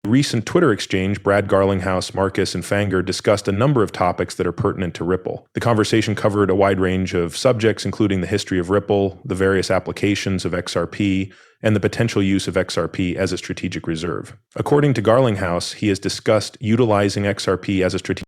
Recent Twitter exchange, Brad Garlinghouse, Marcus, and Fanger discussed a number of topics that are pertinent to Ripple. The conversation covered a wide range of subjects, including the history of Ripple, the various applications of XRP, and the potential use of XRP as a strategic reserve. According to Garlinghouse, he has discussed utilizing XRP as a strategic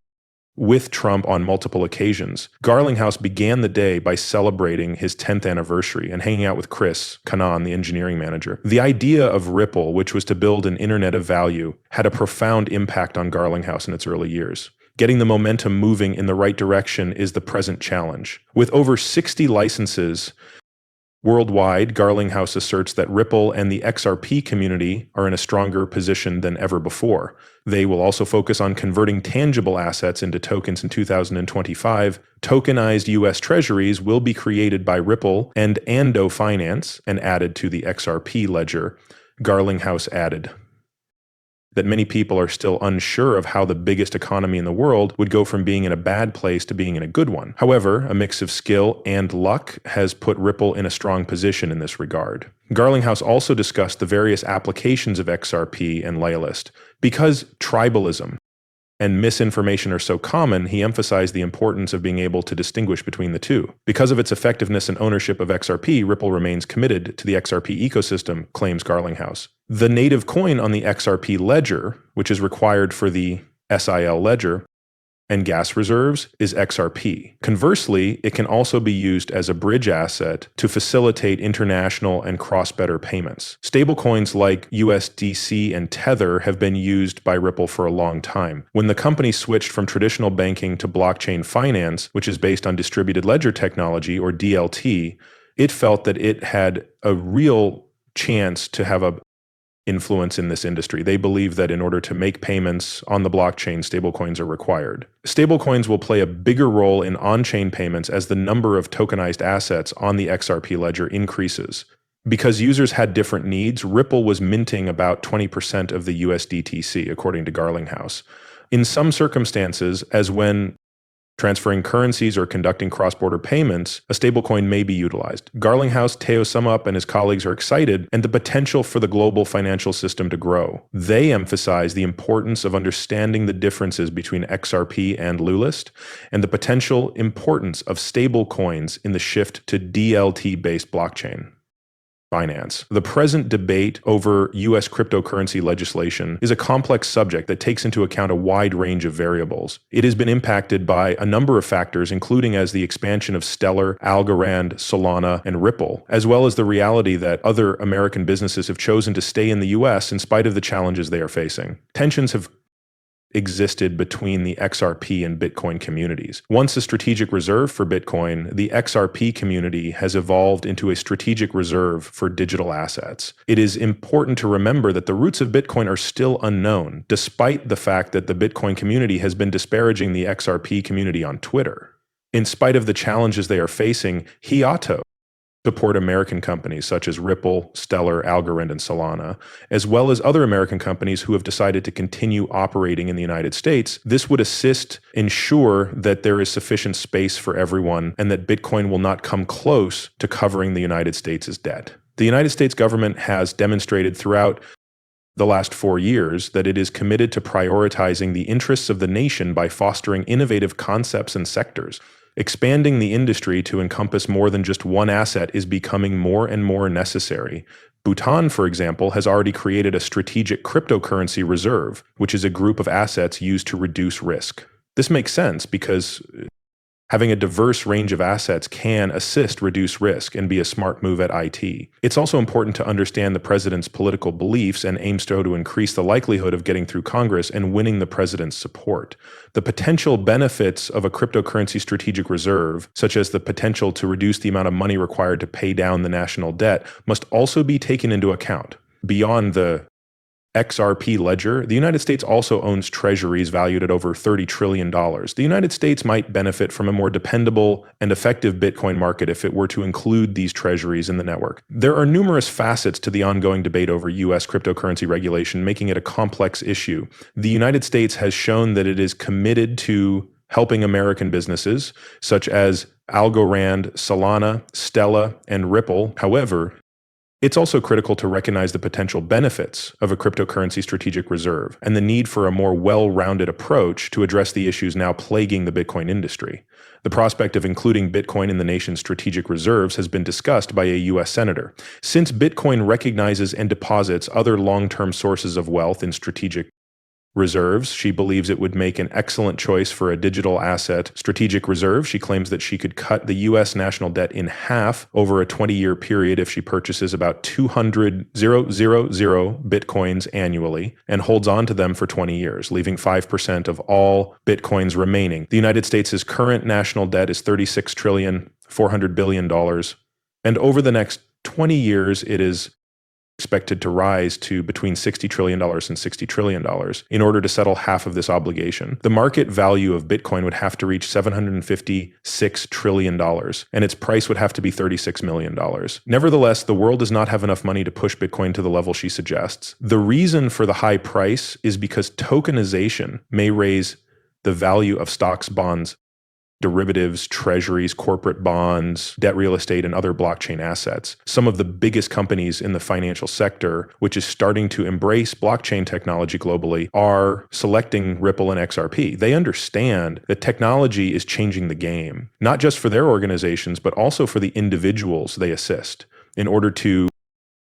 with Trump on multiple occasions. Garlinghouse began the day by celebrating his 10th anniversary and hanging out with Chris Kanan, the engineering manager. The idea of Ripple, which was to build an internet of value, had a profound impact on Garlinghouse in its early years. Getting the momentum moving in the right direction is the present challenge. With over 60 licenses worldwide, Garlinghouse asserts that Ripple and the XRP community are in a stronger position than ever before. They will also focus on converting tangible assets into tokens in 2025. Tokenized U.S. treasuries will be created by Ripple and Ando Finance and added to the XRP ledger. Garlinghouse added that many people are still unsure of how the biggest economy in the world would go from being in a bad place to being in a good one. However, a mix of skill and luck has put Ripple in a strong position in this regard. Garlinghouse also discussed the various applications of XRP and Layalist. Because tribalism and misinformation are so common, he emphasized the importance of being able to distinguish between the two. Because of its effectiveness and ownership of XRP, Ripple remains committed to the XRP ecosystem, claims Garlinghouse. The native coin on the XRP ledger, which is required for the SIL ledger and gas reserves, is XRP. Conversely, it can also be used as a bridge asset to facilitate international and cross-border payments. Stablecoins like USDC and Tether have been used by Ripple for a long time. When the company switched from traditional banking to blockchain finance, which is based on distributed ledger technology, or DLT, it felt that it had a real chance to have a influence in this industry. They believe that in order to make payments on the blockchain, stablecoins are required. Stablecoins will play a bigger role in on-chain payments as the number of tokenized assets on the XRP ledger increases. Because users had different needs, Ripple was minting about 20% of the USDTC, according to Garlinghouse. In some circumstances, as when transferring currencies or conducting cross-border payments, a stablecoin may be utilized. Garlinghouse, Teo Sumup, and his colleagues are excited and the potential for the global financial system to grow. They emphasize the importance of understanding the differences between XRP and Layalist and the potential importance of stablecoins in the shift to DLT-based blockchain finance. The present debate over U.S. cryptocurrency legislation is a complex subject that takes into account a wide range of variables. It has been impacted by a number of factors, including as the expansion of Stellar, Algorand, Solana, and Ripple, as well as the reality that other American businesses have chosen to stay in the U.S. in spite of the challenges they are facing. Tensions have existed between the XRP and Bitcoin communities. Once a strategic reserve for Bitcoin, the XRP community has evolved into a strategic reserve for digital assets. It is important to remember that the roots of Bitcoin are still unknown, despite the fact that the Bitcoin community has been disparaging the XRP community on Twitter. In spite of the challenges they are facing, he ought to support American companies such as Ripple, Stellar, Algorand, and Solana, as well as other American companies who have decided to continue operating in the United States. This would ensure that there is sufficient space for everyone and that Bitcoin will not come close to covering the United States' debt. The United States government has demonstrated throughout the last 4 years that it is committed to prioritizing the interests of the nation by fostering innovative concepts and sectors. Expanding the industry to encompass more than just one asset is becoming more and more necessary. Bhutan, for example, has already created a strategic cryptocurrency reserve, which is a group of assets used to reduce risk. This makes sense because having a diverse range of assets can assist reduce risk and be a smart move at IT. It's also important to understand the president's political beliefs and aims to increase the likelihood of getting through Congress and winning the president's support. The potential benefits of a cryptocurrency strategic reserve, such as the potential to reduce the amount of money required to pay down the national debt, must also be taken into account. Beyond the XRP ledger, the United States also owns treasuries valued at over $30 trillion. The United States might benefit from a more dependable and effective Bitcoin market if it were to include these treasuries in the network. There are numerous facets to the ongoing debate over U.S. cryptocurrency regulation, making it a complex issue. The United States has shown that it is committed to helping American businesses, such as Algorand, Solana, Stellar, and Ripple. However, It's also critical to recognize the potential benefits of a cryptocurrency strategic reserve and the need for a more well-rounded approach to address the issues now plaguing the Bitcoin industry. The prospect of including Bitcoin in the nation's strategic reserves has been discussed by a U.S. senator. Since Bitcoin recognizes and deposits other long-term sources of wealth in strategic reserves, she believes it would make an excellent choice for a digital asset strategic reserve. She claims that she could cut the U.S. national debt in half over a 20-year period if she purchases about 200,000 bitcoins annually and holds on to them for 20 years, leaving 5% of all bitcoins remaining. The United States' current national debt is $36,400 billion, and over the next 20 years, it is expected to rise to between $60 trillion and $60 trillion in order to settle half of this obligation. The market value of Bitcoin would have to reach $756 trillion, and its price would have to be $36 million. Nevertheless, the world does not have enough money to push Bitcoin to the level she suggests. The reason for the high price is because tokenization may raise the value of stocks, bonds, derivatives, treasuries, corporate bonds, debt real estate, and other blockchain assets. Some of the biggest companies in the financial sector, which is starting to embrace blockchain technology globally, are selecting Ripple and XRP. They understand that technology is changing the game, not just for their organizations, but also for the individuals they assist. In order to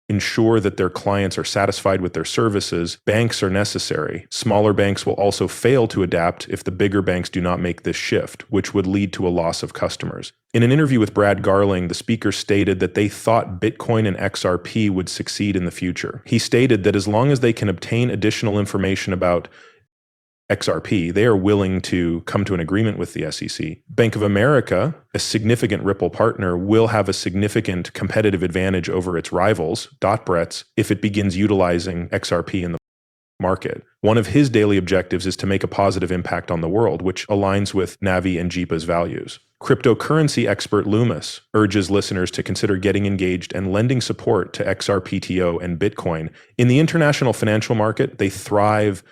ensure that their clients are satisfied with their services, banks are necessary. Smaller banks will also fail to adapt if the bigger banks do not make this shift, which would lead to a loss of customers. In an interview with Brad Garling, the speaker stated that they thought Bitcoin and XRP would succeed in the future. He stated that as long as they can obtain additional information about XRP, they are willing to come to an agreement with the SEC. Bank of America, a significant Ripple partner, will have a significant competitive advantage over its rivals, Dotbretts, if it begins utilizing XRP in the market. One of his daily objectives is to make a positive impact on the world, which aligns with Navi and JIPA's values. Cryptocurrency expert Loomis urges listeners to consider getting engaged and lending support to XRPTO and Bitcoin. In the international financial market, they thrive